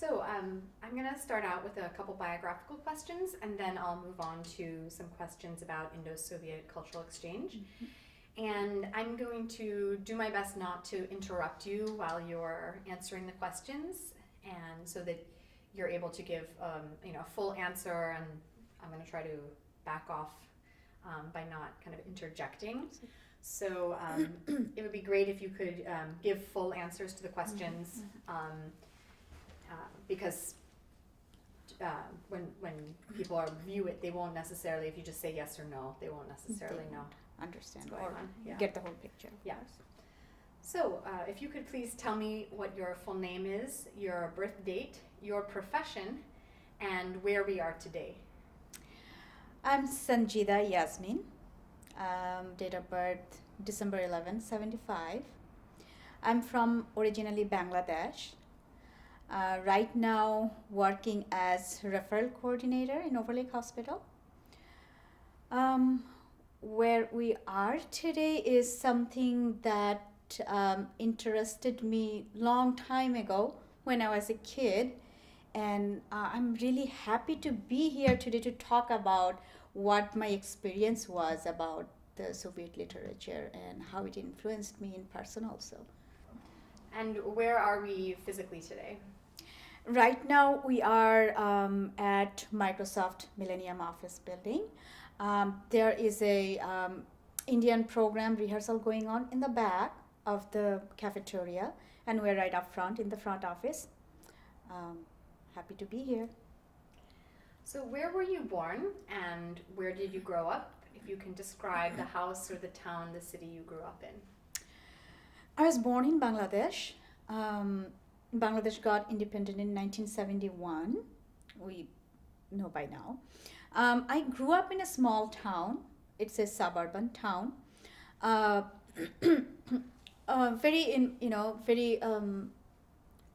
I'm going to start out with a couple biographical questions, and then I'll move on to some questions about Indo-Soviet cultural exchange. And I'm going to do my best not to interrupt you while you're answering the questions, and so that you're able to give a full answer, and I'm going to try to back off by not kind of interjecting. So it would be great if you could give full answers to the questions, because when people view it, they won't necessarily, if you just say yes or no, they won't necessarily know. Understand what's going on. Yeah. Get the whole picture. Yeah. So if you could please tell me what your full name is, your birth date, your profession, and where we are today. I'm Sanjida Yasmin. Date of birth December 11, 75. I'm from originally Bangladesh. Right now working as referral coordinator in Overlake Hospital. Where we are today is something that interested me long time ago when I was a kid, and I'm really happy to be here today to talk about what my experience was about the Soviet literature and how it influenced me in person also. And where are we physically today? Right now we are at Microsoft Millennium Office Building. There is a Indian program rehearsal going on in the back of the cafeteria, and we're right up front in the front office. Happy to be here. So where were you born, and where did you grow up? If you can describe the house or the town, the city you grew up in. I was born in Bangladesh. Bangladesh got independent in 1971. We know by now. I grew up in a small town. It's a suburban town. Very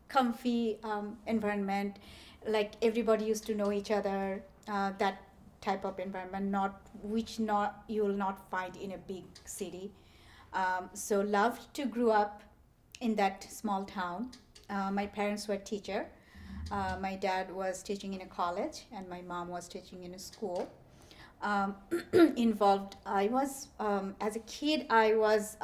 comfy environment. Like everybody used to know each other. That type of environment, you will not find in a big city. So loved to grow up in that small town. My parents were teacher. My dad was teaching in a college, and my mom was teaching in a school. Involved, as a kid, I was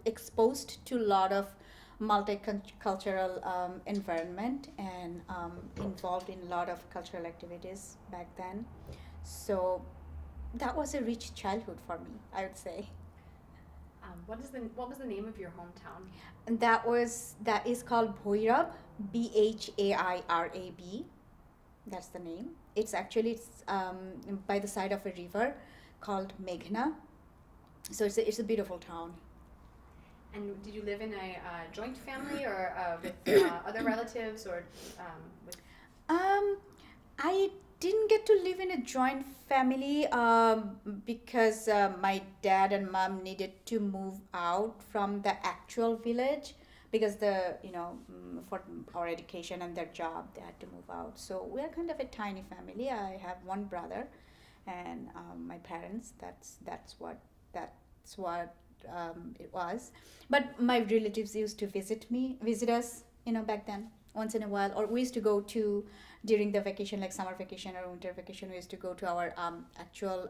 exposed to a lot of multicultural environment, and involved in a lot of cultural activities back then. So that was a rich childhood for me, I would say. What was the name of your hometown? And that is called Bhairab, Bhairab. That's the name. It's by the side of a river called Meghna. So it's a beautiful town. And did you live in a joint family, or with other relatives, or with? I didn't get to live in a joint family because my dad and mom needed to move out from the actual village because for our education and their job they had to move out. So we're kind of a tiny family. I have one brother and my parents. That's what it was. But my relatives used to visit us, back then once in a while, or we used to go to during the vacation, like summer vacation or winter vacation. We used to go to our actual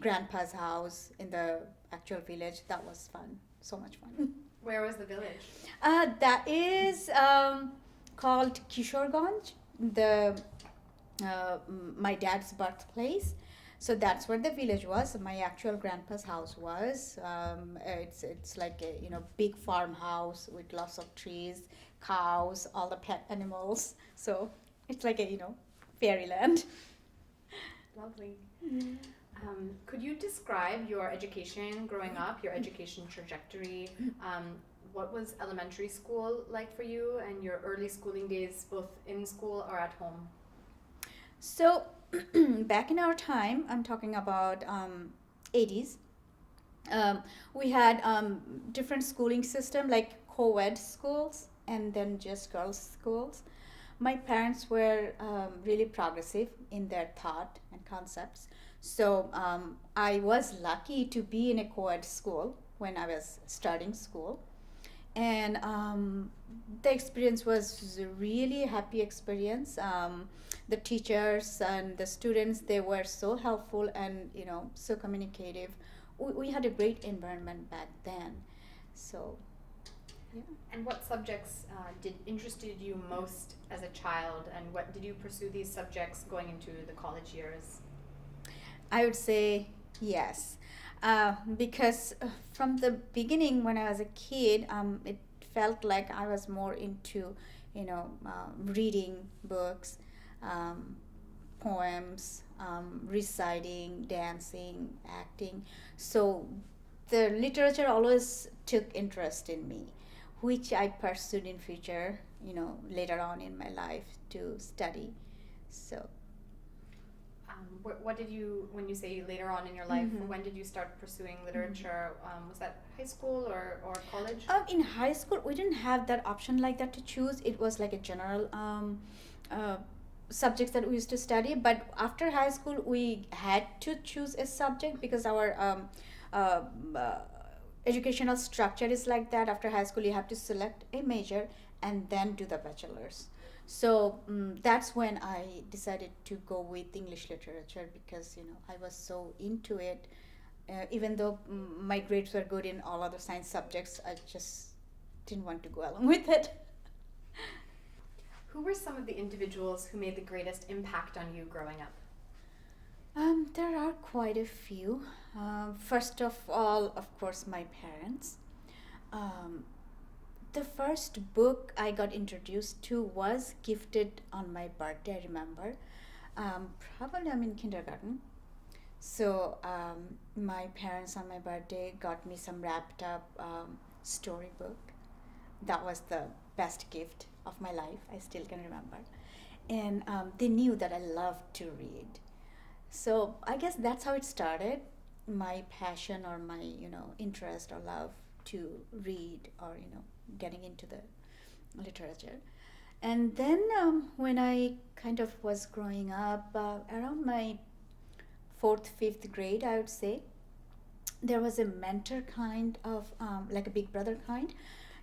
grandpa's house in the actual village. That was fun, so much fun. Where was the village? That is called Kishorganj, my dad's birthplace. So that's where the village was. My actual grandpa's house was. It's like a big farmhouse with lots of trees, cows, all the pet animals. So it's like a fairyland. Lovely. Could you describe your education growing up, your education trajectory? What was elementary school like for you, and your early schooling days, both in school or at home? So back in our time, I'm talking about 80s, we had different schooling system, like co-ed schools and then just girls schools. My parents were really progressive in their thought and concepts. So I was lucky to be in a co-ed school when I was starting school. and the experience was a really happy experience. The teachers and the students, they were so helpful and so communicative. We had a great environment back then. So yeah. And what subjects did interested you most as a child, and what did you pursue these subjects going into the college years? I would say yes, because from the beginning, when I was a kid, it felt like I was more into, reading books, um, poems, reciting, dancing, acting. So the literature always took interest in me, which I pursued in future, later on in my life to study. So What did you, when you say later on in your life, Mhm. when did you start pursuing literature? Was that high school or college? in high school, we didn't have that option like that to choose. It was like a general uh, subjects that we used to study. But after high school, we had to choose a subject because our uh, uh, educational structure is like that. After high school, you have to select a major and then do the bachelor's. So that's when I decided to go with English literature because I was so into it. Even though my grades were good in all other science subjects, I just didn't want to go along with it. Who were some of the individuals who made the greatest impact on you growing up? There are quite a few. First of all, of course, my parents. Um, the first book I got introduced to was gifted on my birthday, I remember. Probably I'm in kindergarten. So my parents on my birthday got me some wrapped up storybook. That was the best gift of my life. I still can remember. And they knew that I loved to read. So I guess that's how it started. My passion or my interest or love to read or getting into the literature. And then when I kind of was growing up, around my fourth, fifth grade, I would say, there was a mentor kind of like a big brother kind.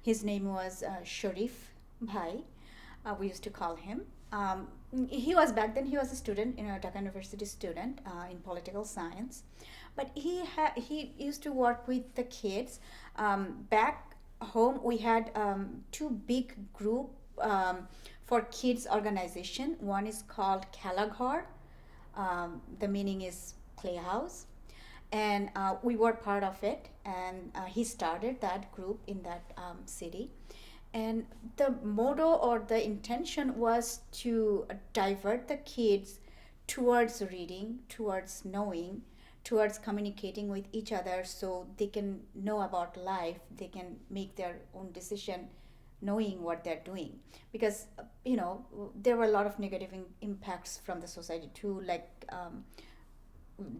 His name was Sharif Bhai. We used to call him. He was back then. He was a student, Dhaka University student in political science, but he used to work with the kids. Back home, we had two big group for kids organization. One is called Kalaghar. The meaning is playhouse, and we were part of it. And he started that group in that city, and the motto or the intention was to divert the kids towards reading, towards knowing, towards communicating with each other so they can know about life, they can make their own decision knowing what they're doing. Because there were a lot of negative impacts from the society too, like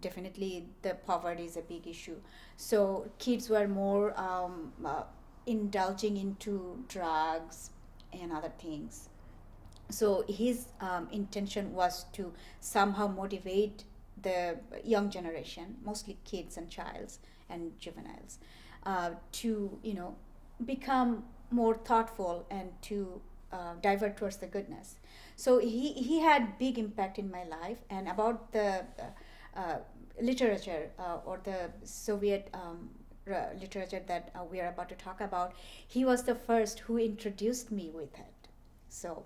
definitely the poverty is a big issue. So kids were more indulging into drugs and other things. So his intention was to somehow motivate the young generation, mostly kids and childs and juveniles, to become more thoughtful and to divert towards the goodness. So he had big impact in my life. And about the uh, literature or the Soviet literature that we are about to talk about, he was the first who introduced me with it. So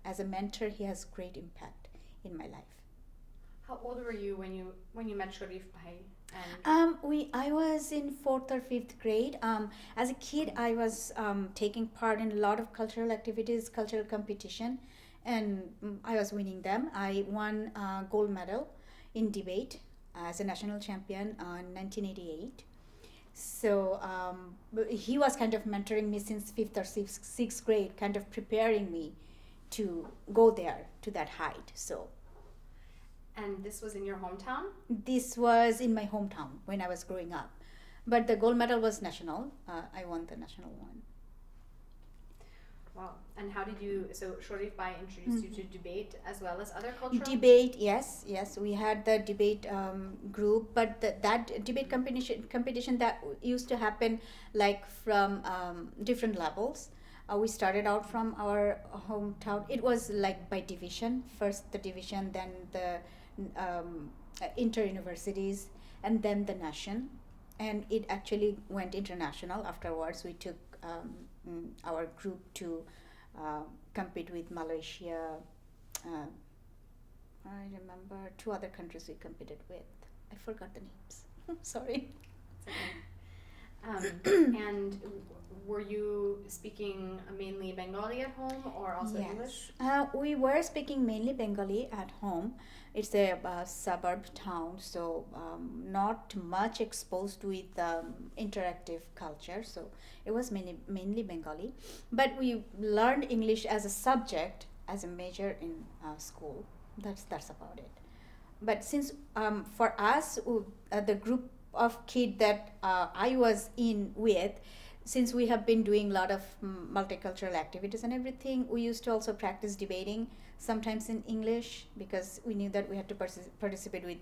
as a mentor, he has great impact in my life. How old were you when you met Sharif Bhai? I was in fourth or fifth grade. As a kid, I was taking part in a lot of cultural activities, cultural competition, and I was winning them. I won gold medal in debate as a national champion in 1988. So he was kind of mentoring me since fifth or sixth grade, kind of preparing me to go there to that height. So And this was in your hometown? this was in my hometown when I was growing up. But the gold medal was national. I won the national one. Wow. And how did you, so Shorif Bhai introduced you to debate as well as other cultural? Debate, yes, yes. We had the debate group, but that debate competition that used to happen like from different levels. We started out from our hometown. It was like by division. First the division, then the inter universities, and then the nation. And it actually went international afterwards. We took our group to compete with Malaysia. Uh, I remember two other countries we competed with. I forgot the names. Sorry. And were you speaking mainly Bengali at home or also English? We were speaking mainly Bengali at home. It's a suburb town, so not much exposed with interactive culture. So it was mainly Bengali. But we learned English as a subject, as a major in school. That's about it. But since for us, the group of kid that I was in with, since we have been doing a lot of multicultural activities and everything, we used to also practice debating sometimes in English because we knew that we had to participate with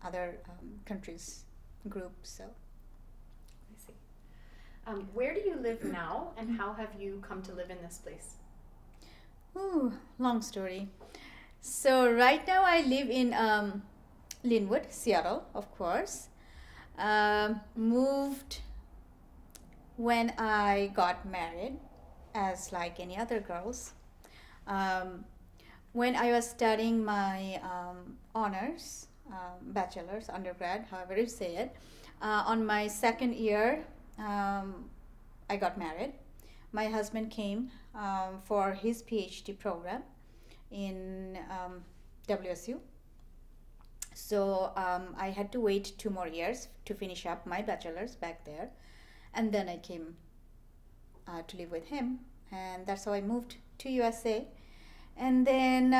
other countries groups. So I see. Where do you live now, and how have you come to live in this place? Ooh, long story. So right now I live in Linwood, Seattle, of course. Moved when I got married, as like any other girls. When I was studying my honors, bachelor's, undergrad, however you say it, on my second year, I got married. My husband came for his PhD program in WSU. So I had to wait 2 more years to finish up my bachelor's back there. And then I came to live with him. And that's how I moved to USA. And then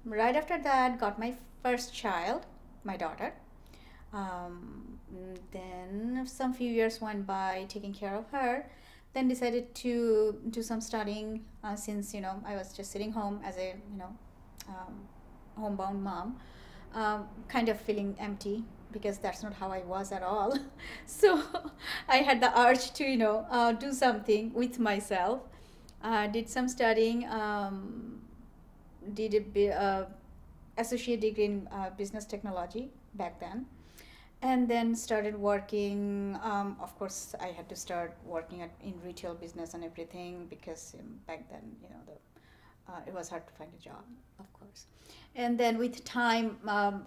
right after that, got my first child, my daughter. Then some few years went by taking care of her. Then decided to do some studying since I was just sitting home as a homebound mom, kind of feeling empty because that's not how I was at all. So I had the urge to do something with myself. Did some studying, did a associate degree in business technology back then, and then started working. Of course I had to start working in retail business and everything because back then it was hard to find a job, of course. And then with time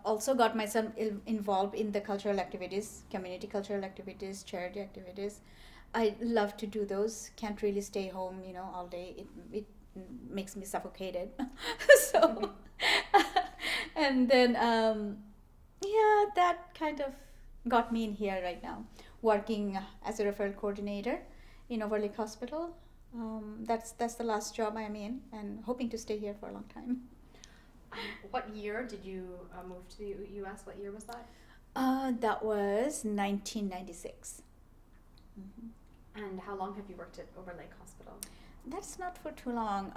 also got myself involved in the cultural activities, community cultural activities, charity activities. I love to do those. Can't really stay home all day. It makes me suffocated. So and then that kind of got me in here right now, working as a referral coordinator in Overlake Hospital. That's the last job I'm in, and hoping to stay here for a long time. What year did you move to the U.S.? What year was that? That was 1996. Mm-hmm. And how long have you worked at Overlake Hospital? That's not for too long.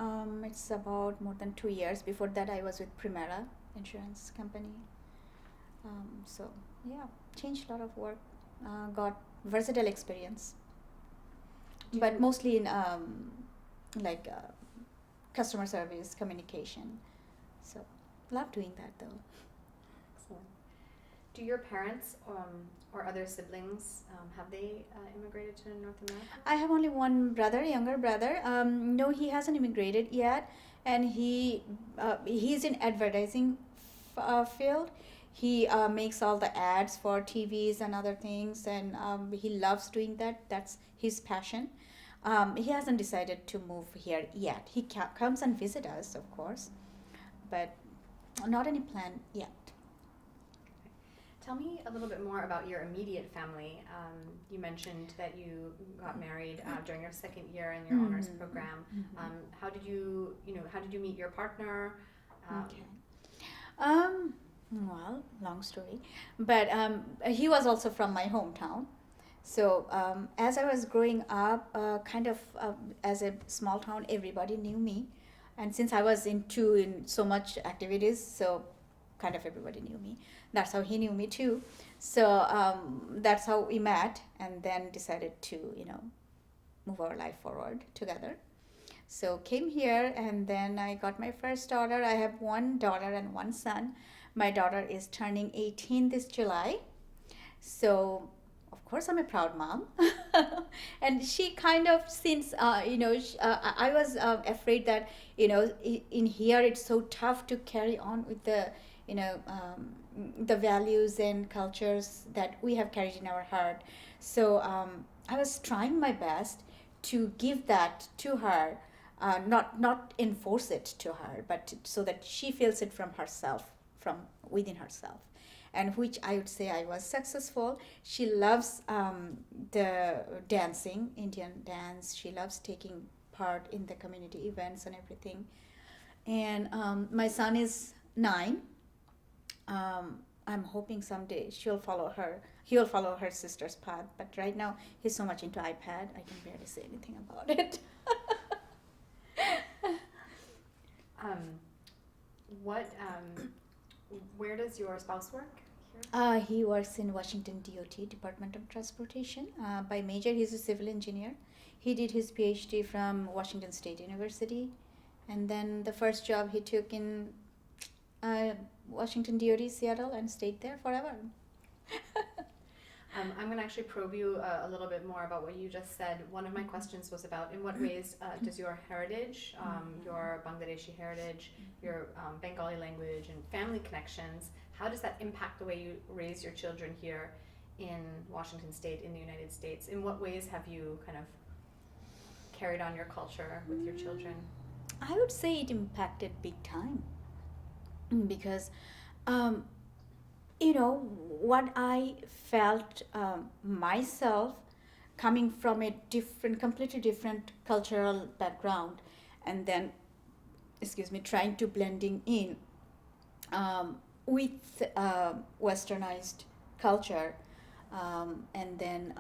It's about more than 2 years. Before that, I was with Primera Insurance Company. So yeah, changed a lot of work. Got versatile experience, but mostly in customer service, communication. So love doing that though. Excellent. Do your parents or other siblings have they immigrated to North America? I have only one brother, younger brother. No, he hasn't immigrated yet, and he's in advertising field. He makes all the ads for TVs and other things, and he loves doing that. That's his passion. He hasn't decided to move here yet. He comes and visit us, of course, but not any plan yet. Tell me a little bit more about your immediate family. You mentioned that you got married during your second year in your honors program. How did you meet your partner? Okay. Well, long story, but he was also from my hometown, So as I was growing up, kind of as a small town, everybody knew me, and since I was in so much activities, so kind of everybody knew me. That's how he knew me too. So that's how we met, and then decided to move our life forward together. So came here, and then I got my first daughter. I have one daughter and one son. My daughter is turning 18 this July. So of course I'm a proud mom. And she kind of, since I was afraid that in here it's so tough to carry on with you know um, the values and cultures that we have carried in our heart. So I was trying my best to give that to her, not enforce it to her, but so that she feels it from herself, from within herself, and which I would say I was successful. She loves the dancing, Indian dance. She loves taking part in the community events and everything. And my son is 9. I'm hoping someday he will follow her sister's path. But right now, he's so much into iPad, I can barely say anything about it. Um, what, where does your spouse work here? He works in Washington DOT, Department of Transportation. By major, he's a civil engineer. He did his PhD from Washington State University, and then the first job he took in Washington DOT, Seattle, and stayed there forever. I'm going to actually probe you a little bit more about what you just said. One of my questions was about in what ways does your heritage, your Bangladeshi heritage, your Bengali language and family connections, how does that impact the way you raise your children here in Washington State, in the United States? In what ways have you kind of carried on your culture with your children? I would say it impacted big time because what I felt myself coming from a completely different cultural background, and then, excuse me, trying to blending in with westernized culture, and then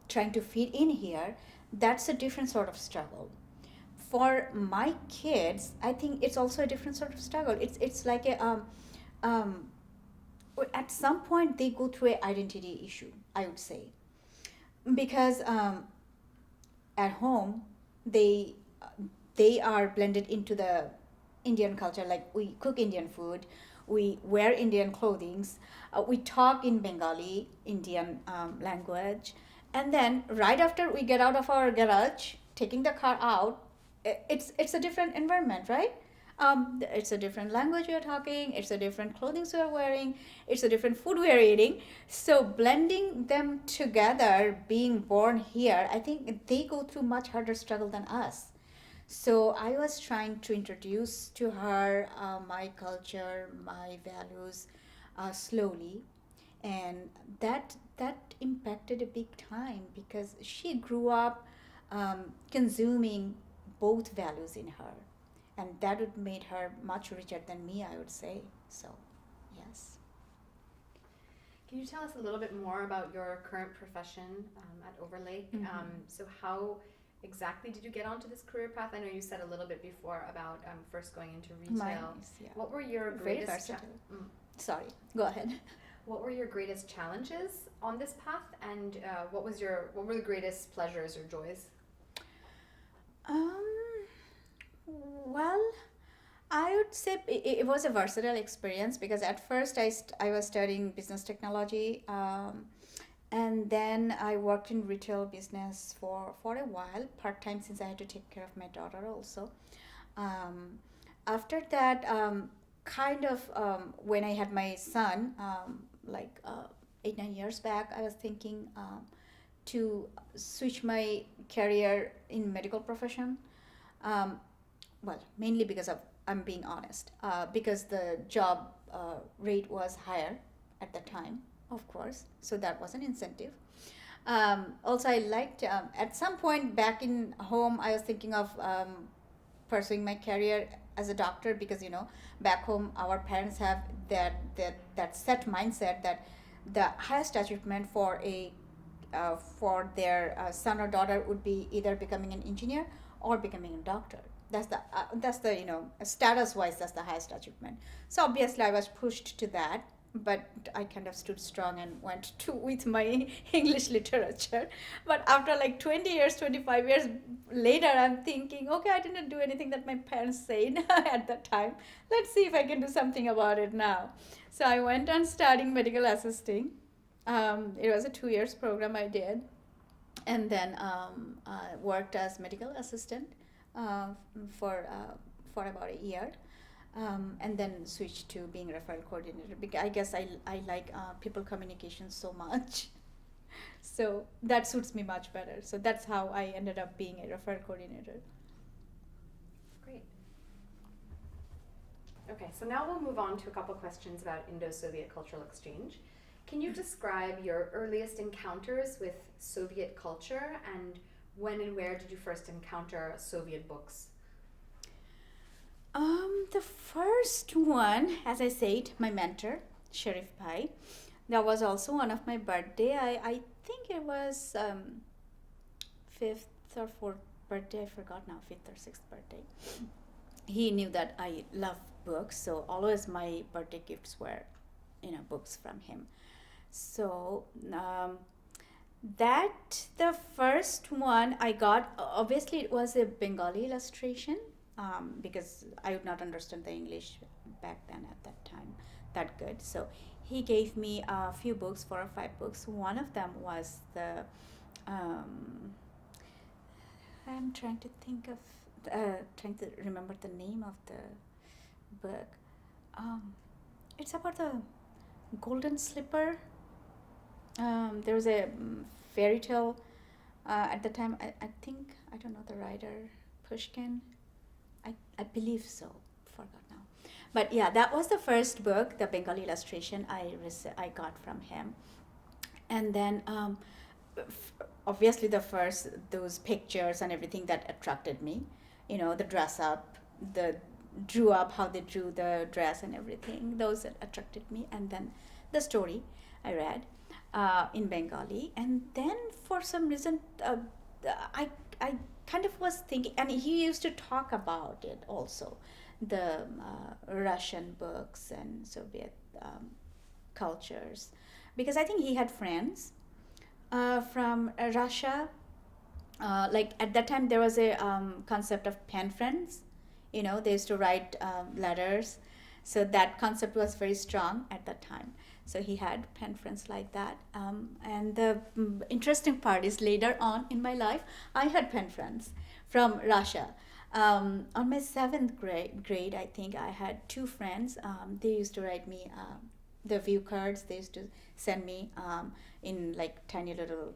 trying to fit in here. That's a different sort of struggle. For my kids, I think it's also a different sort of struggle. It's like um, at some point they go through an identity issue, I would say, because at home they they are blended into the Indian culture. Like, we cook Indian food, we wear Indian clothing, we talk in Bengali Indian language, and then right after we get out of our garage, taking the car out, it's a different environment, right? It's a different language we are talking, it's a different clothing we are wearing, it's a different food we are eating. So blending them together, being born here, I think they go through much harder struggle than us. So I was trying to introduce to her my culture, my values, slowly, and that impacted a big time because she grew up consuming both values in her, and that would made her much richer than me, I would say. So yes. Can you tell us a little bit more about your current profession at Overlake? So how exactly did you get onto this career path? I know you said a little bit before about first going into retail. Yeah. What were your Very greatest versatile. Sorry, go ahead. what were your greatest challenges on this path, and what were the greatest pleasures or joys? Well, I would say it was a versatile experience because at first I was studying business technology, and then I worked in retail business for a while, part time, since I had to take care of my daughter also. Um, After that, kind of when I had my son, like 8 9 years back, I was thinking to switch my career in medical profession. Um, well, mainly because of, I'm being honest, because the job rate was higher at the time, of course, so that was an incentive. Also, I liked, at some point back in home, I was thinking of pursuing my career as a doctor, because back home our parents have that set mindset that the highest achievement for a for their son or daughter would be either becoming an engineer or becoming a doctor. That's the status wise, that's the highest achievement. So obviously I was pushed to that, but I kind of stood strong and went to with my English literature. But after like 20 years, 25 years later, I'm thinking, okay, I didn't do anything that my parents said at that time. Let's see if I can do something about it now. So I went on studying medical assisting. It was a 2 years program I did, and then I worked as medical assistant uh, for about a year, and then switched to being referral coordinator because I guess I like people communication so much. So that suits me much better. So that's how I ended up being a referral coordinator. Great. Okay, so now we'll move on to a couple questions about Indo-Soviet cultural exchange. Can you describe your earliest encounters with Soviet culture, and when and where did you first encounter Soviet books? The first one, as I said, my mentor, Sharif Bhai. That was also one of my birthday. I think it was fifth or fourth birthday. I forgot now, fifth or sixth birthday. He knew that I love books, so always my birthday gifts were, books from him. So that the first one I got, obviously it was a Bengali illustration, because I would not understand the English back then at that time that good. So he gave me a few books, 4 or 5 books. One of them was the I'm trying to think of trying to remember the name of the book. It's about the golden slipper. There was a fairy tale at the time. I think, I don't know the writer, Pushkin. I believe so. Forgot now. But yeah, that was the first book, the Bengali illustration I got from him. And then obviously the first, those pictures and everything that attracted me, the dress up, the drew up, how they drew the dress and everything, those that attracted me. And then the story I read in Bengali. And then for some reason, I kind of was thinking, and he used to talk about it also, the Russian books and Soviet cultures, because I think he had friends from Russia. Like at that time, there was a concept of pen friends. They used to write letters, so that concept was very strong at that time. So he had pen friends like that. And the interesting part is later on in my life, I had pen friends from Russia. On my seventh grade, I think I had 2 friends. They used to write me the view cards. They used to send me in like tiny little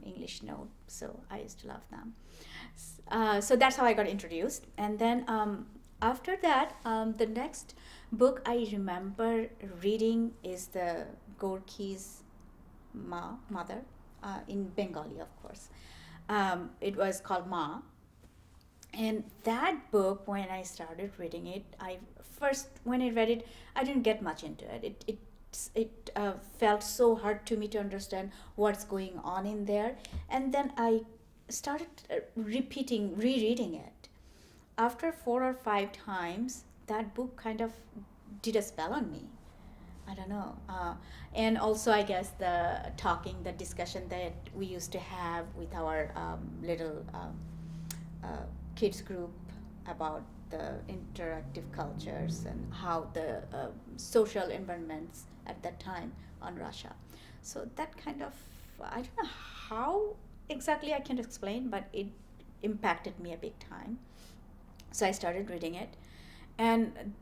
English note. So I used to love them. So that's how I got introduced. And then after that, the next book I remember reading is the Gorky's mother, in Bengali, of course. It was called Ma. And that book, when I started reading it, when I read it, I didn't get much into it. It felt so hard to me to understand what's going on in there. And then I started rereading it. After 4 or 5 times, that book kind of did a spell on me. I don't know. And also, I guess the discussion that we used to have with our little kids group about the interactive cultures and how the social environments at that time on Russia. So that kind of, I don't know how exactly I can explain, but it impacted me a big time. So I started reading it. And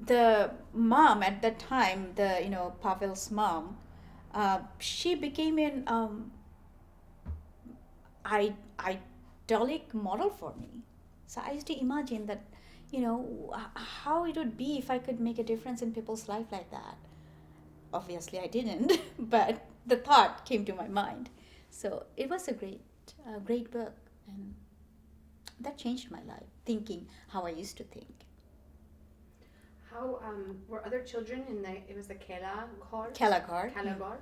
the mom at that time, Pavel's mom, she became an idyllic model for me. So I used to imagine that, how it would be if I could make a difference in people's life like that. Obviously, I didn't, but the thought came to my mind. So it was a great book, and that changed my life, thinking how I used to think. How were other children in the? It was the Kelagor. Kelagor. Kelagor.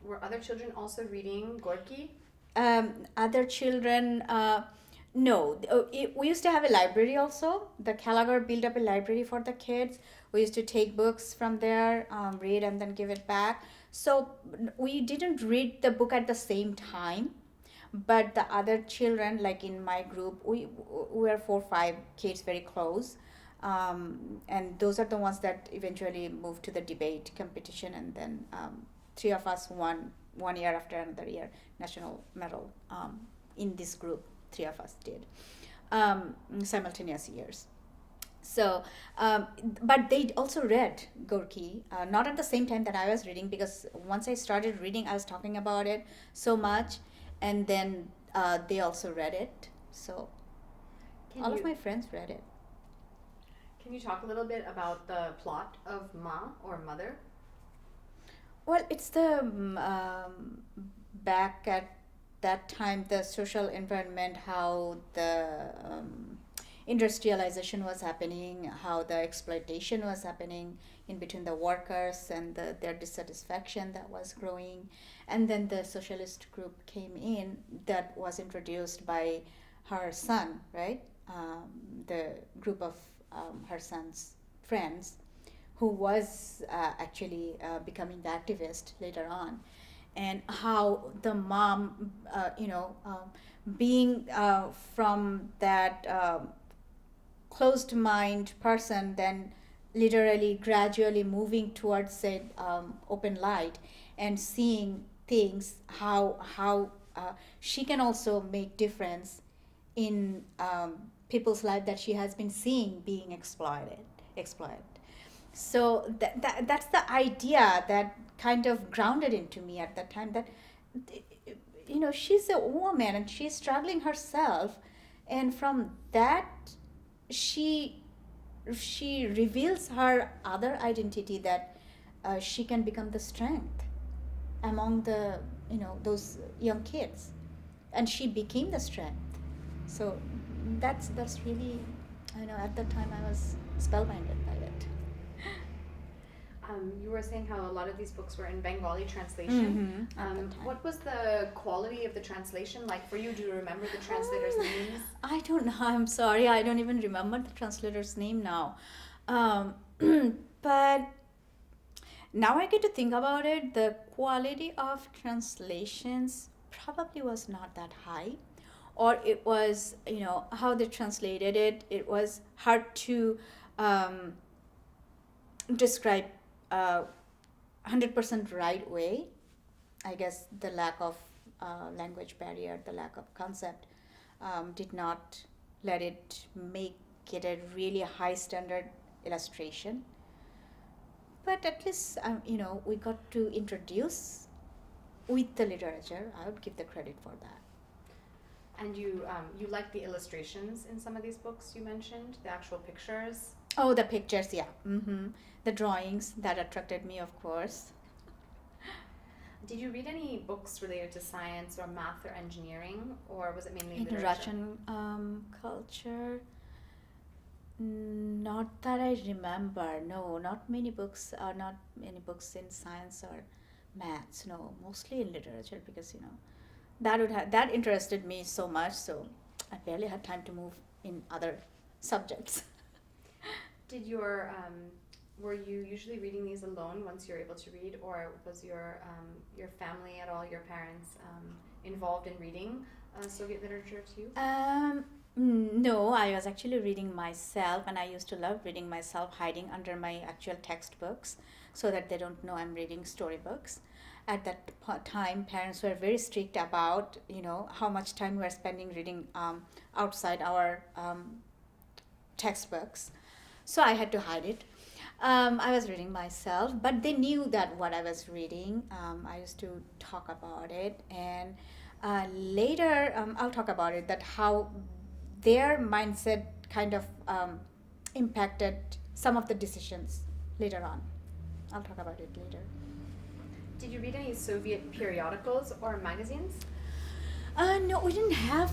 Were other children also reading Gorky? Other children, no. We used to have a library also. The Kelagor built up a library for the kids. We used to take books from there, read, and then give it back. So we didn't read the book at the same time. But the other children, like in my group, we were 4 or 5 kids, very close. And those are the ones that eventually moved to the debate competition, and then 3 of us won one year after another year national medal in this group. 3 of us did simultaneous years. So, but they also read Gorky, not at the same time that I was reading, because once I started reading, I was talking about it so much, and then they also read it. So, all of my friends read it. Can you talk a little bit about the plot of Ma, or Mother? Well, it's the back at that time, the social environment, how the industrialization was happening, how the exploitation was happening in between the workers, and their dissatisfaction that was growing. And then the socialist group came in, that was introduced by her son, right? The group of her son's friends, who was actually becoming the activist later on. And how the mom, being from that closed mind person, then literally gradually moving towards a open light, and seeing things, how she can also make difference in people's life that she has been seeing being exploited. So that's the idea that kind of grounded into me at that time, that she's a woman and she's struggling herself, and from that she reveals her other identity, that she can become the strength among the those young kids, and she became the strength. So that's really, at that time I was spellbinded by it. You were saying how a lot of these books were in Bengali translation. What was the quality of the translation like for you? Do you remember the translator's names? I don't know. I'm sorry. I don't even remember the translator's name now. But now I get to think about it, the quality of translations probably was not that high. Or it was, how they translated it, it was hard to describe 100% right way. I guess the lack of language barrier, the lack of concept, did not let it make it a really high standard illustration. But at least, we got to introduce with the literature. I would give the credit for that. And you like the illustrations in some of these books you mentioned, the actual pictures? Oh, the pictures, yeah. The drawings, that attracted me, of course. Did you read any books related to science or math or engineering, or was it mainly in literature? Russian culture? Not that I remember. No, not many books in science or maths. No, mostly in literature, because that interested me so much. So I barely had time to move in other subjects. Were you usually reading these alone once you're able to read, or was your family at all, your parents, involved in reading Soviet literature too? No, I was actually reading myself, and I used to love reading myself, hiding under my actual textbooks so that they don't know I'm reading storybooks. At that time, parents were very strict about, how much time we were spending reading outside our textbooks. So I had to hide it. I was reading myself, but they knew that what I was reading. I used to talk about it, and later I'll talk about it, that how their mindset kind of impacted some of the decisions later on. I'll talk about it later. Did you read any Soviet periodicals or magazines? No, we didn't have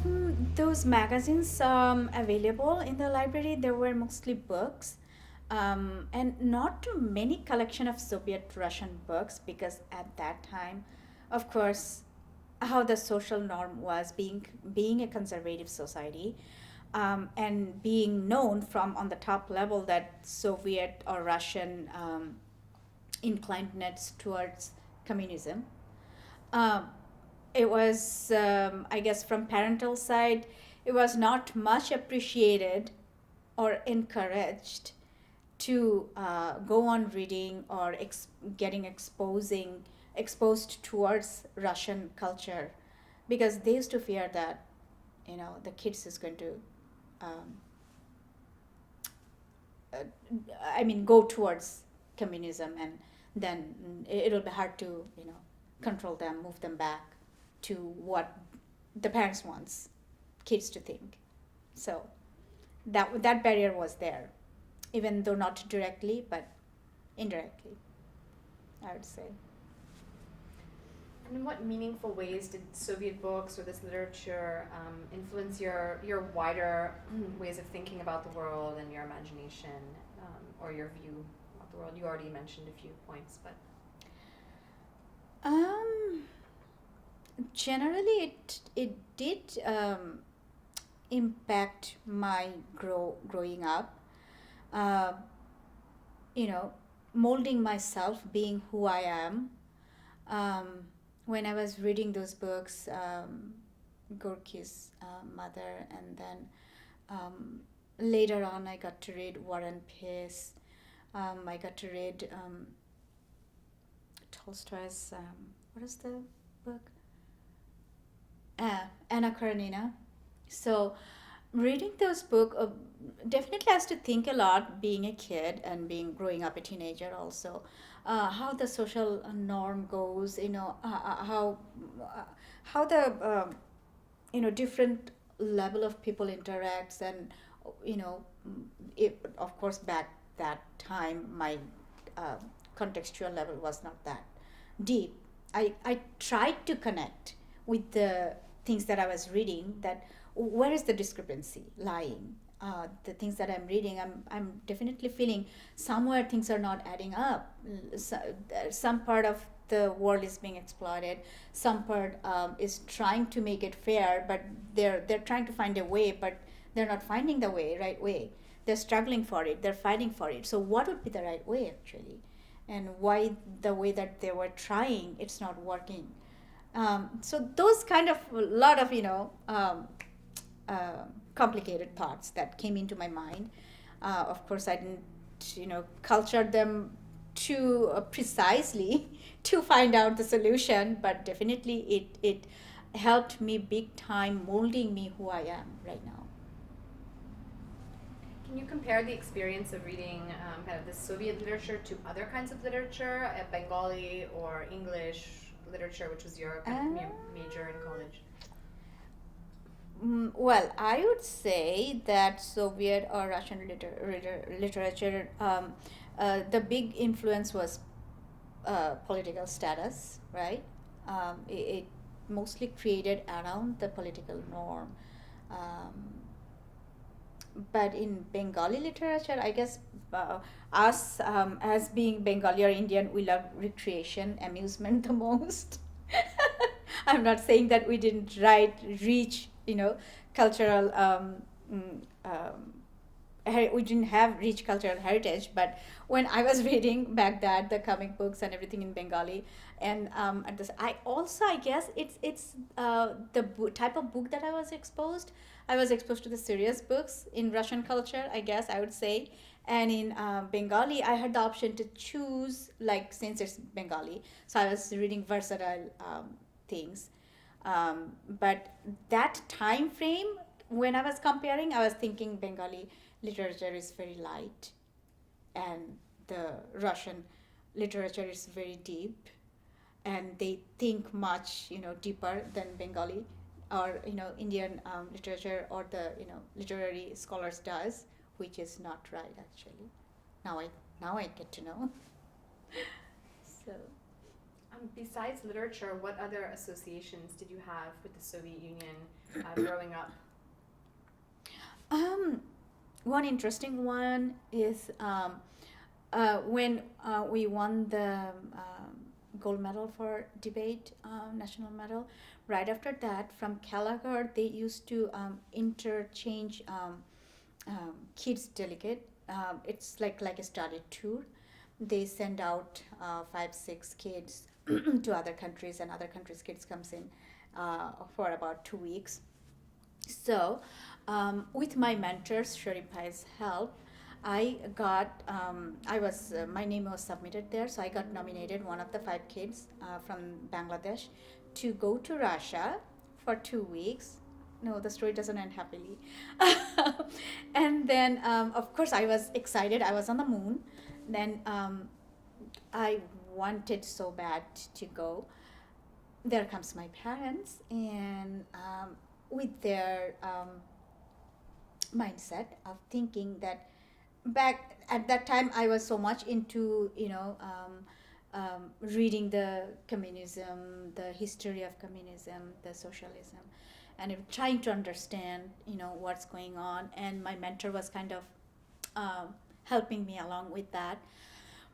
those magazines available in the library. There were mostly books. and not too many collection of Soviet Russian books, because at that time, of course, how the social norm was, being a conservative society, and being known from on the top level that Soviet or Russian inclinedness towards communism. Um, it was, I guess, from parental side, it was not much appreciated or encouraged to go on reading or getting exposed towards Russian culture, because they used to fear that, the kids is going to, um, uh, I mean, go towards communism, and then it'll be hard to, control them, move them back to what the parents wants kids to think. So that barrier was there, even though not directly, but indirectly, I would say. And in what meaningful ways did Soviet books or this literature influence your wider ways of thinking about the world and your imagination, or your view of the world? You already mentioned a few points, but Generally, it did impact my growing up. Uh, Molding myself, being who I am. Um, when I was reading those books, Gorky's mother, and then later on, I got to read War and Peace. I got to read Tolstoy's, what is the book? Anna Karenina. So, reading those books definitely has to think a lot, being a kid and being growing up a teenager also. How the social norm goes, how the different level of people interacts, and you know of course, back that time, my uh, contextual level was not that deep. I tried to connect with the things that I was reading, that where is the discrepancy lying. The things that I'm reading, I'm definitely feeling somewhere things are not adding up. Some part of the world is being exploited. Some part is trying to make it fair, but they're trying to find a way, but they're not finding the right way. They're struggling for it. They're fighting for it. So what would be the right way actually, and why the way that they were trying, it's not working. So those kind of a lot of complicated thoughts that came into my mind. Of course, I didn't culture them too precisely to find out the solution, but definitely it helped me big time, molding me who I am right now. can you compare the experience of reading kind of the Soviet literature to other kinds of literature, Bengali or English literature, which was your kind of major in college? Well, I would say that Soviet or Russian literature, the big influence was political status, right? It mostly created around the political norm. Um, but in Bengali literature, I guess us, as being Bengali or Indian, we love recreation, amusement the most. I'm not saying that we didn't reach, cultural. Mm, um, we didn't have rich cultural heritage, but when I was reading back that the comic books and everything in Bengali, and at this, I guess it's the type of book that I was exposed. I was exposed to the serious books in Russian culture, I guess I would say, and in Bengali, I had the option to choose, like, since it's Bengali, so I was reading versatile things. But that time frame, when I was comparing, I was thinking Bengali literature is very light, and the Russian literature is very deep, and they think much, deeper than Bengali or Indian literature, or the literary scholars does, which is not right actually. Now I get to know. So. Besides literature, what other associations did you have with the Soviet Union growing up? Um, one interesting one is when we won the gold medal for debate, national medal. Right after that, from Gallagher, they used to interchange kids delegate. It's like a study tour. They send out 5, 6 kids to other countries, and other countries' kids comes in for about 2 weeks. So, with my mentors, Sharipai's help, my name was submitted there, so I got nominated, one of the 5 kids from Bangladesh, to go to Russia for 2 weeks. No, the story doesn't end happily. And then, of course, I was excited. I was on the moon. Then I wanted so bad to go. There comes my parents, and with their mindset of thinking that back at that time I was so much into reading the communism, the history of communism, the socialism, and trying to understand what's going on. And my mentor was kind of helping me along with that.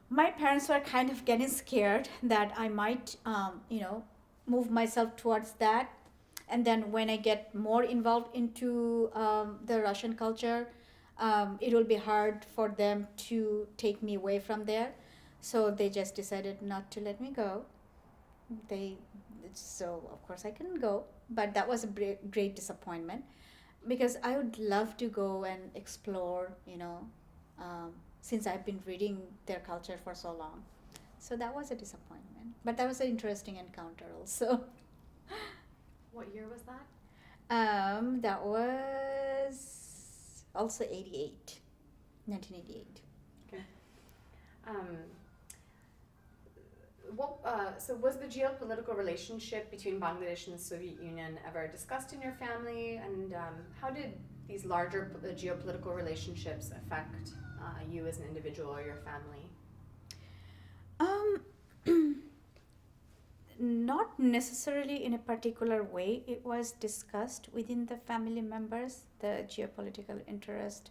My parents were kind of getting scared that I might move myself towards that, and then when I get more involved into the Russian culture, it will be hard for them to take me away from there. So they just decided not to let me go. They So of course I couldn't go, but that was a great disappointment, because I would love to go and explore, since I've been reading their culture for so long. So that was a disappointment, but that was an interesting encounter also. What year was that? That was also 1988. Okay. So was the geopolitical relationship between Bangladesh and the Soviet Union ever discussed in your family? And how did these larger geopolitical relationships affect you as an individual or your family? Not necessarily in a particular way. It was discussed within the family members, the geopolitical interest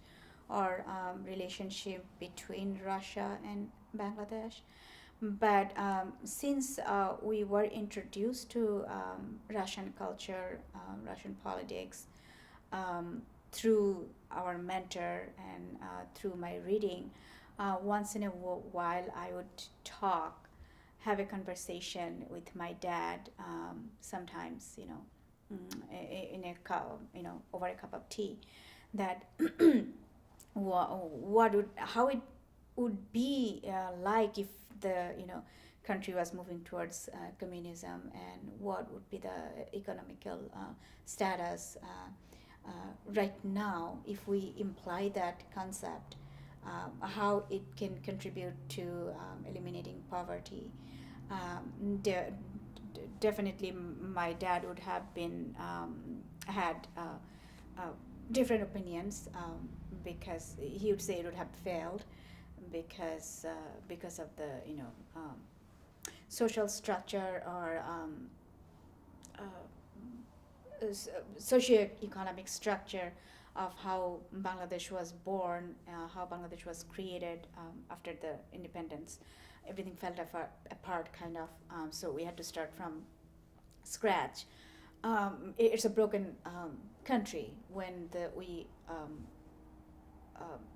or relationship between Russia and Bangladesh. But since we were introduced to Russian culture, Russian politics, through our mentor and through my reading, once in a while I would have a conversation with my dad. Sometimes, in a cup, over a cup of tea, that how it would be like if the country was moving towards communism, and what would be the economical status right now if we imply that concept, how it can contribute to eliminating poverty. Definitely my dad would have been had different opinions, because he would say it would have failed because of the social structure or socio-economic structure of how Bangladesh was born, how Bangladesh was created after the independence. Everything fell apart, kind of. So we had to start from scratch. It's a broken country. When we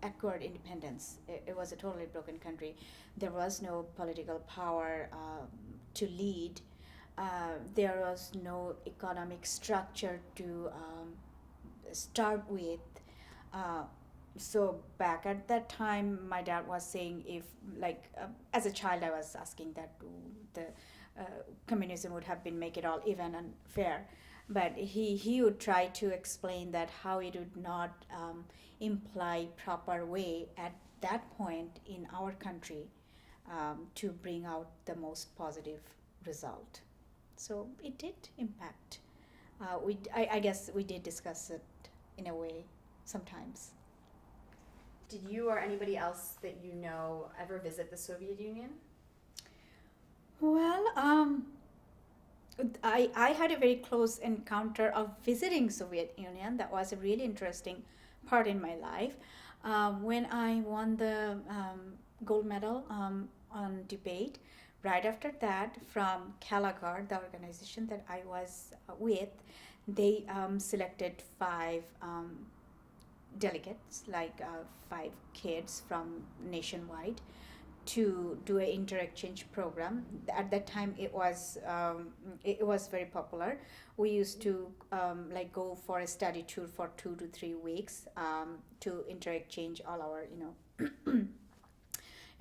acquired independence, it was a totally broken country. There was no political power to lead. There was no economic structure to start with. So back at that time, my dad was saying, if as a child I was asking that the communism would have been make it all even and fair, but he would try to explain that how it would not imply proper way at that point in our country to bring out the most positive result. So it did impact. I guess we did discuss it in a way sometimes. Did you or anybody else that you know ever visit the Soviet Union? Well, I had a very close encounter of visiting Soviet Union. That was a really interesting part in my life. When I won the gold medal on debate, right after that, from Calagar, the organization that I was with, they selected five delegates, like five kids from nationwide, to do an inter-exchange program. At that time, it was very popular. We used to like go for a study tour for 2 to 3 weeks to inter-exchange all our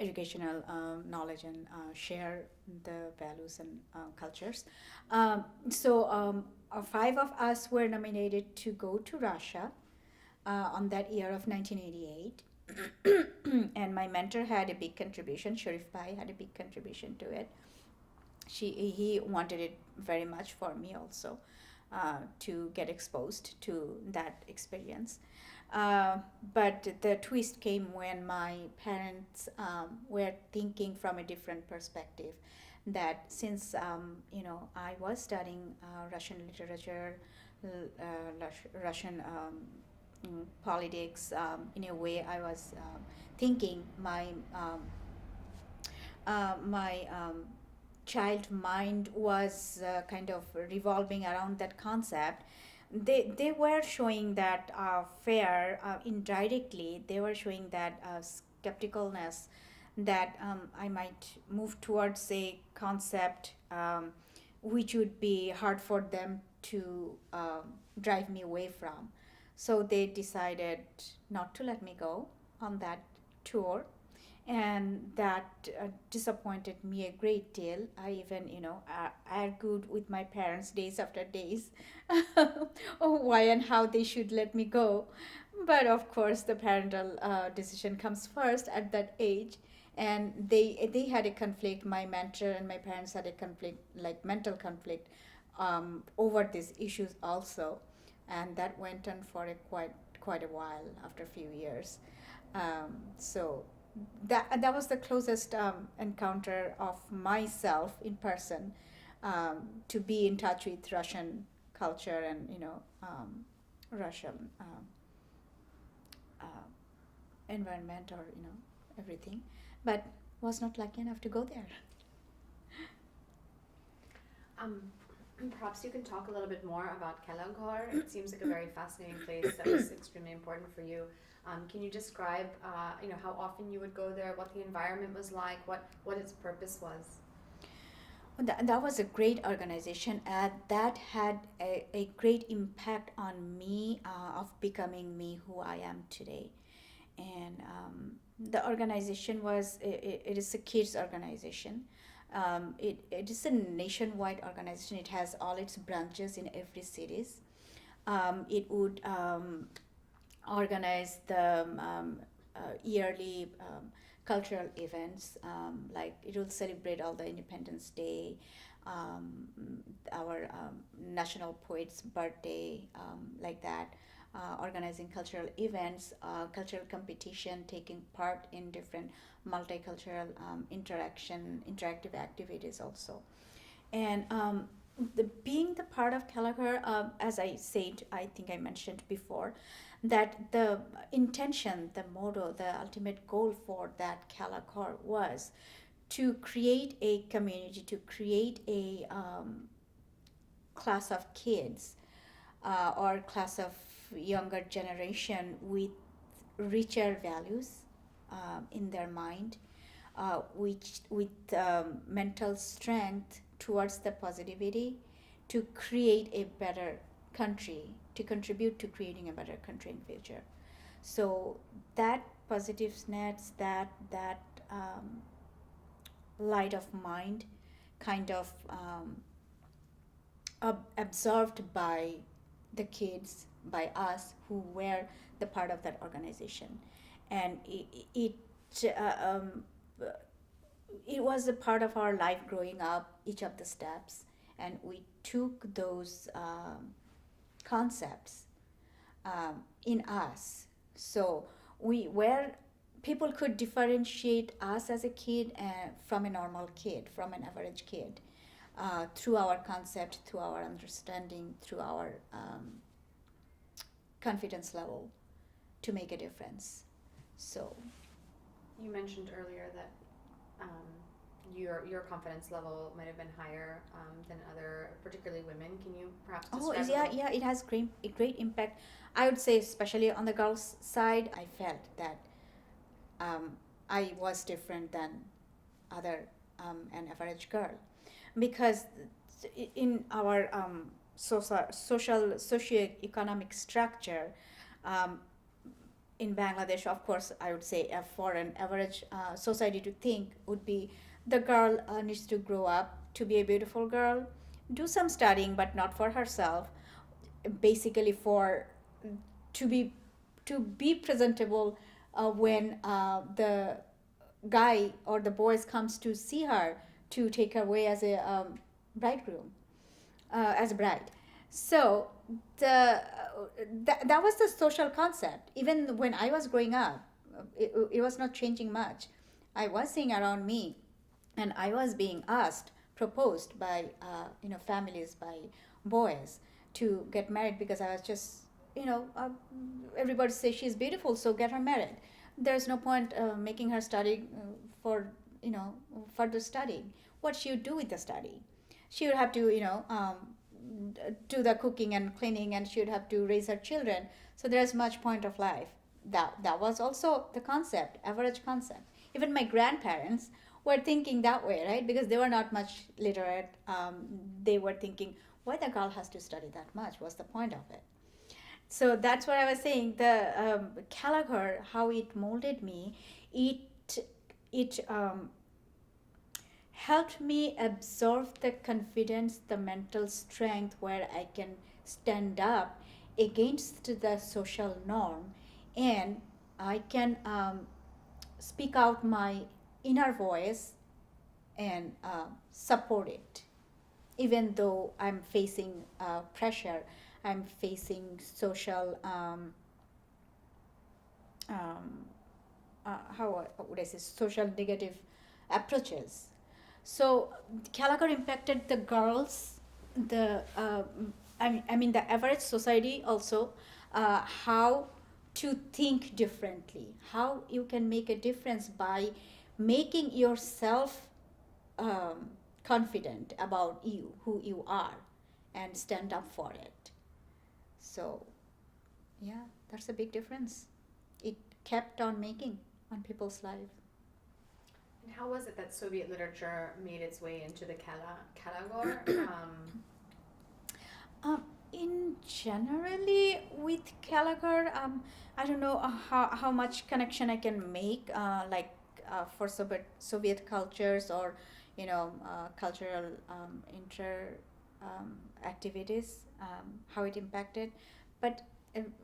educational knowledge and share the values and cultures. Five of us were nominated to go to Russia on that year of 1988. And my mentor had a big contribution. Sharif Bhai had a big contribution to it. He wanted it very much for me also, to get exposed to that experience. But the twist came when my parents were thinking from a different perspective. That since I was studying Russian literature, Russian politics, in a way I was thinking my child mind was kind of revolving around that concept. They were showing that fear, indirectly they were showing that skepticalness, that I might move towards a concept which would be hard for them to drive me away from. So they decided not to let me go on that tour, and that disappointed me a great deal. I even, argued with my parents days after days, oh, why and how they should let me go. But of course, the parental decision comes first at that age, and they had a conflict. My mentor and my parents had a conflict, like mental conflict, over these issues also, and that went on for quite a while after a few years. So that was the closest encounter of myself in person, to be in touch with Russian culture and Russian uh, environment, or everything, but was not lucky enough to go there. Um, Perhaps you can talk a little bit more about Kelagor. It seems like a very fascinating place that was extremely important for you. Can you describe, how often you would go there, what the environment was like, what its purpose was? That was a great organization, and that had a great impact on me, of becoming me who I am today. And the organization it is a kids organization. It is a nationwide organization. It has all its branches in every cities. It would organize the yearly cultural events. Like it will celebrate all the Independence Day, um, our national poet's birthday, like that. Organizing cultural events, cultural competition, taking part in different multicultural interactive activities also. And being the part of Kelleher, as I said, I think I mentioned before, that the intention, the motto, the ultimate goal for that Kelleher was to create a community, to create a class of kids, or class of younger generation with richer values in their mind, which with mental strength towards the positivity, to create a better country, to contribute to creating a better country in future. So that positiveness, that light of mind, kind of absorbed by the kids, by us who were the part of that organization. And it was a part of our life growing up, each of the steps, and we took those concepts in us. So we were people could differentiate us as a kid from a normal kid, from an average kid, through our concept, through our understanding, through our confidence level, to make a difference. So You mentioned earlier that um, your confidence level might have been higher than other, particularly women. Can you perhaps describe a yeah, little? yeah, it has great impact. I would say, especially on the girls' side, I felt that um, I was different than other an average girl, because in our social socio-economic structure, um, in Bangladesh, of course, I would say for an average society to think would be the girl needs to grow up to be a beautiful girl, do some studying, but not for herself, basically for to be to be presentable when the guy or the boys comes to see her, to take her away as a bridegroom, as a bride. So that was the social concept. Even when I was growing up, it was not changing much. I was seeing around me, and I was being asked, proposed by families, by boys, to get married, because I was just everybody says she's beautiful, so get her married. There's no point making her study for further studying. What she would do with the study? She would have to do the cooking and cleaning, and she would have to raise her children. So there's much point of life. That was also the concept, average concept. Even my grandparents were thinking that way, right? Because they were not much literate. They were thinking, why the girl has to study that much? What's the point of it? So that's what I was saying. The Gallagher, how it molded me, it it helped me absorb the confidence, the mental strength, where I can stand up against the social norm, and I can speak out my inner voice and support it, even though I'm facing pressure, I'm facing social um, how would I say, social negative approaches. So Gallagher impacted the girls, the I mean the average society also, how to think differently, how you can make a difference by making yourself um, confident about you, who you are, and stand up for it. So yeah, that's a big difference. It kept on making on people's life. And how was it that Soviet literature made its way into the Kalagor? In generally with Gallagher, I don't know how much connection I can make, like for Soviet cultures, or cultural inter activities, how it impacted. But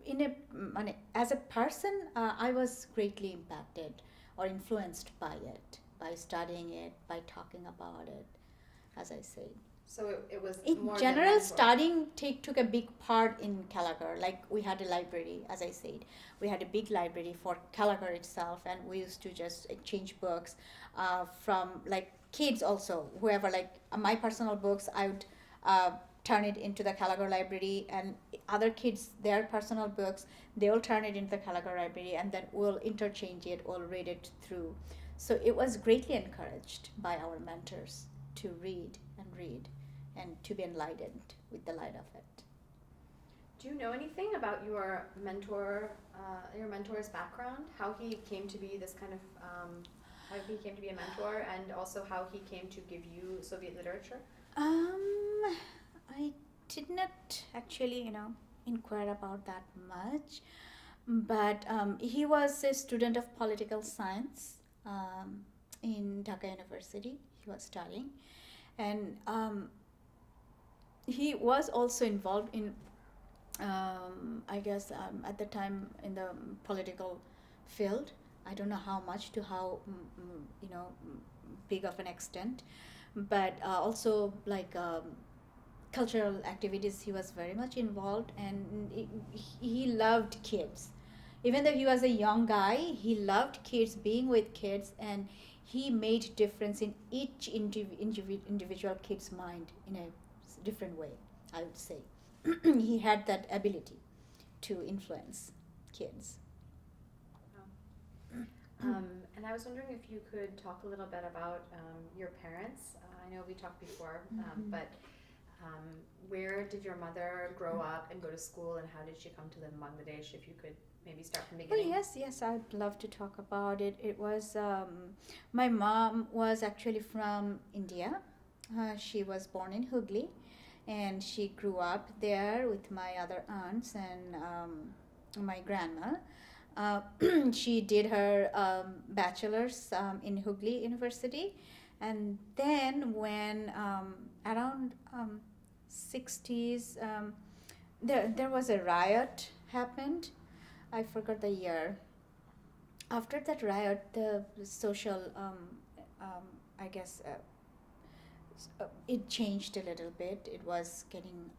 in a as a person, I was greatly impacted or influenced by it, by studying it, by talking about it, as I said. So it was In more than general, mentor. studying took a big part in Gallagher. Like, we had a library, as I said. We had a big library for Gallagher itself, and we used to just exchange books from, like, kids also. Whoever, like, my personal books, I would uh, turn it into the Gallagher library, and other kids, their personal books, they will turn it into the Gallagher library, and then we'll interchange it, we'll read it through. So it was greatly encouraged by our mentors to read and read, and to be enlightened with the light of it. Do you know anything about your mentor's background? How he came to be this kind of, how he came to be a mentor, and also how he came to give you Soviet literature? I did not actually, inquire about that much, but he was a student of political science in Dhaka University. He was studying, and he was also involved in I guess at the time in the political field. I don't know how much to how big of an extent, but also like cultural activities. He was very much involved, and he loved kids. Even though he was a young guy, he loved kids, being with kids, and he made difference in each individual kid's mind in a different way, I would say. He had that ability to influence kids. And I was wondering if you could talk a little bit about your parents. I know we talked before, but where did your mother grow up and go to school, and how did she come to live in Bangladesh? If you could maybe start from the Oh, beginning. yes, I'd love to talk about it. It was my mom was actually from India. She was born in Hooghly, and she grew up there with my other aunts and my grandma. Uh, she did her bachelor's in Hooghly University, and then when around 60s, there was a riot happened. I forgot the year. After that riot, the social, um, I guess, it changed a little bit. It was getting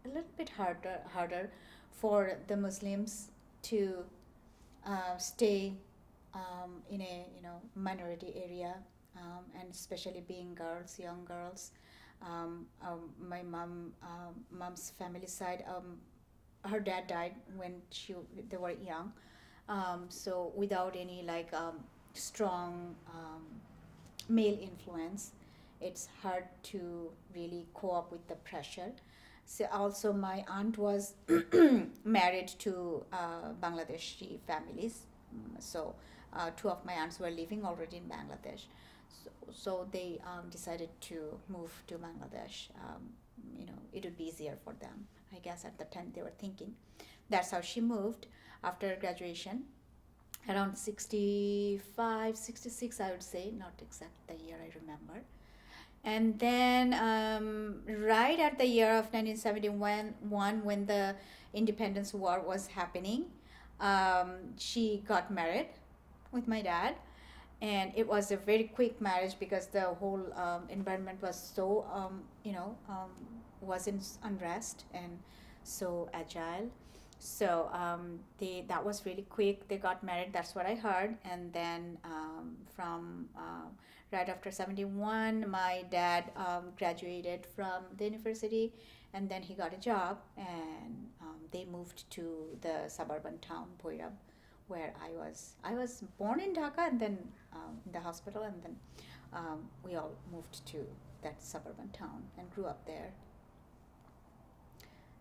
a little bit harder for the Muslims to stay in a minority area, and especially being girls, young girls. My mom's family side, her dad died when they were young, so without any like strong male influence, it's hard to really cope with the pressure. So also my aunt was married to Bangladeshi families. So two of my aunts were living already in Bangladesh. So they decided to move to Bangladesh. It would be easier for them. I guess at the time they were thinking. That's how she moved after graduation. Around 65, 66, I would say, not exact the year I remember. And then, right at the year of 1971, when the Independence War was happening, she got married with my dad. And it was a very quick marriage because the whole environment was so, was in unrest and so agile. So that was really quick. They got married. That's what I heard. And then from right after 71, my dad graduated from the university, and then he got a job, and they moved to the suburban town Bhoirab, where I was born in Dhaka, and then in the hospital, and then we all moved to that suburban town and grew up there.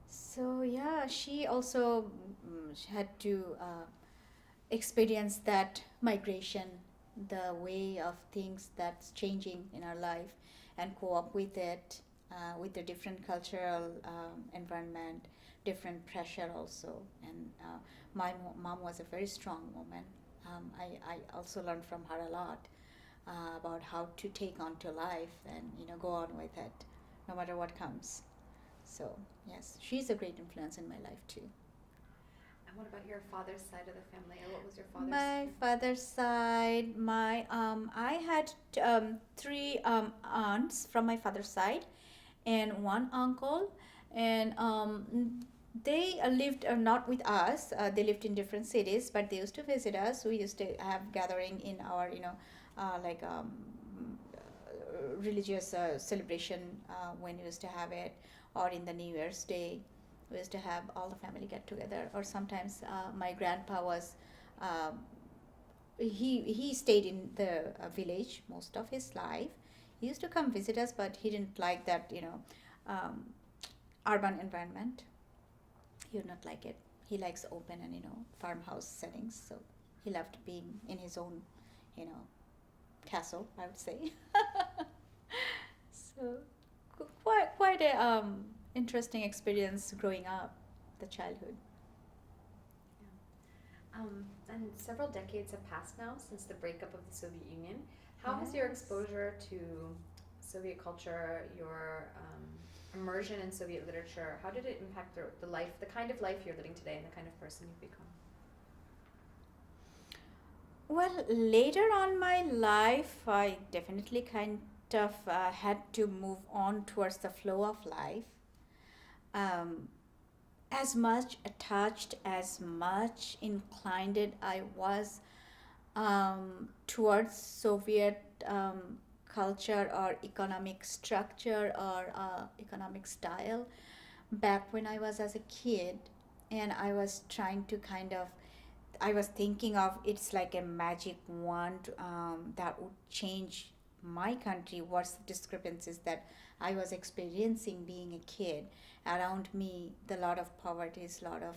So yeah, she also had to experience that migration, the way of things that's changing in our life, and co-op with it, with the different cultural environment, different pressure also. And my mom was a very strong woman. I also learned from her a lot about how to take on to life and go on with it, no matter what comes. So yes, she's a great influence in my life too. And what about your father's side of the family, or what was your father's? My father's side, my I had three aunts from my father's side and one uncle, and they lived not with us. They lived in different cities, but they used to visit us. We used to have gathering in our like religious celebration when we used to have it, or in the New Year's Day. We used to have all the family get together, or sometimes my grandpa was. He stayed in the village most of his life. He used to come visit us, but he didn't like that um, urban environment. He would not like it. He likes open and farmhouse settings. So he loved being in his own you know castle, I would say. So quite a interesting experience growing up, the childhood. And several decades have passed now since the breakup of the Soviet Union. How has your Yes. exposure to Soviet culture, your immersion in Soviet literature, how did it impact the life, the kind of life you're living today, and the kind of person you've become? Well, later on my life, I definitely kind of had to move on towards the flow of life. Um, as much attached, as much inclined I was towards Soviet culture or economic structure or economic style back when I was as a kid, and I was trying to kind of I was thinking of, it's like a magic wand that would change my country. What's the discrepancies that I was experiencing being a kid? Around me, the lot of poverties, lot of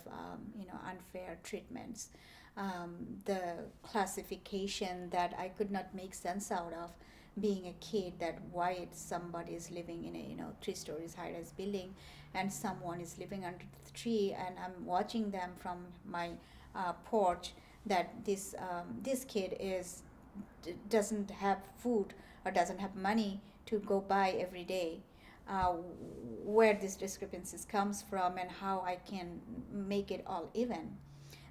unfair treatments, the classification that I could not make sense out of being a kid, that why somebody is living in a 3 stories high rise building and someone is living under the tree, and I'm watching them from my porch, that this kid doesn't have food or doesn't have money to go buy every day. uh, where these discrepancies comes from and how I can make it all even.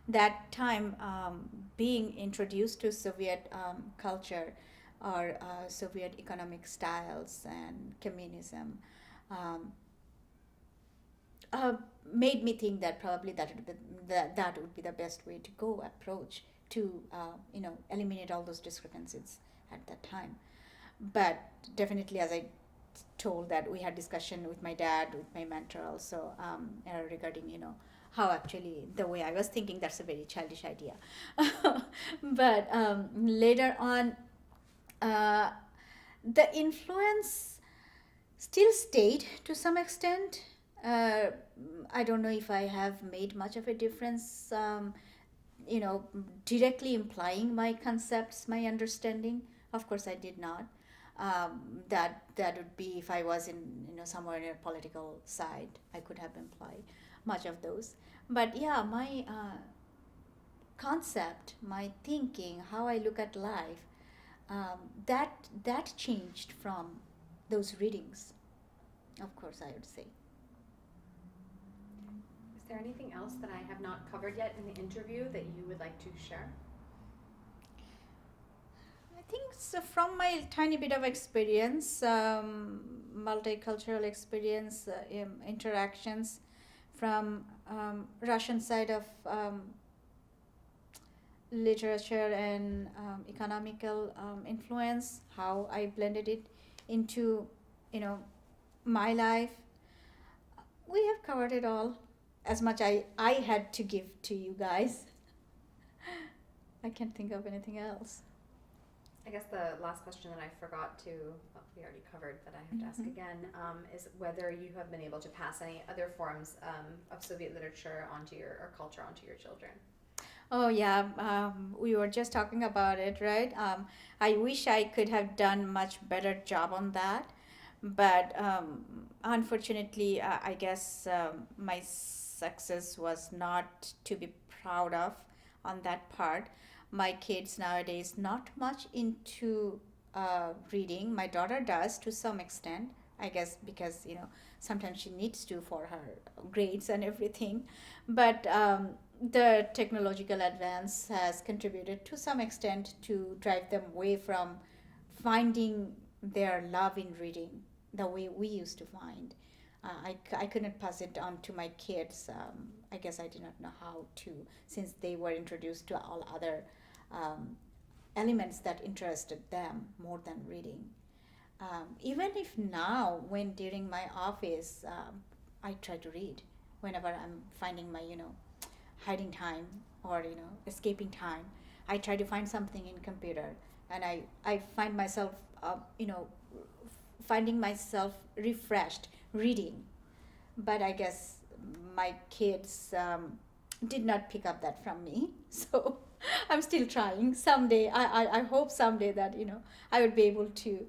That time, being introduced to Soviet culture or Soviet economic styles and communism, um, uh, made me think that probably that would be the best way to go approach to eliminate all those discrepancies at that time. But definitely, as I told, that we had discussion with my dad, with my mentor also, regarding how actually the way I was thinking, that's a very childish idea. But later on, uh, the influence still stayed to some extent. uh, I don't know if I have made much of a difference, you know directly implying my concepts, my understanding. Of course I did not. That would be if I was in somewhere in a political side, I could have implied much of those. But yeah, my concept, my thinking, how I look at life, that changed from those readings, of course, I would say. Is there anything else that I have not covered yet in the interview that you would like to share? I think so, from my tiny bit of experience, multicultural experience, interactions from Russian side of literature and economical influence, how I blended it into you know my life. We have covered it all, as much I had to give to you guys. I can't think of anything else. I guess the last question that I forgot to, well, we already covered, but I have to ask again, is whether you have been able to pass any other forms of Soviet literature onto your, or culture onto your children. Oh yeah, we were just talking about it, right? I wish I could have done much better job on that, but unfortunately, I guess my success was not to be proud of on that part. My kids nowadays not much into reading. My daughter does to some extent, I guess, because sometimes she needs to for her grades and everything. But the technological advance has contributed to some extent to drive them away from finding their love in reading the way we used to find. I couldn't pass it on to my kids. I guess I did not know how to, since they were introduced to all other um, elements that interested them more than reading. Even if now, when during my office, I try to read whenever I'm finding my, hiding time or, escaping time. I try to find something in computer, and I find myself, finding myself refreshed reading. But I guess my kids did not pick up that from me. So I'm still trying. Someday, I hope someday that, I would be able to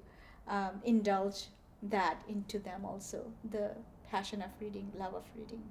indulge that into them also, the passion of reading, love of reading.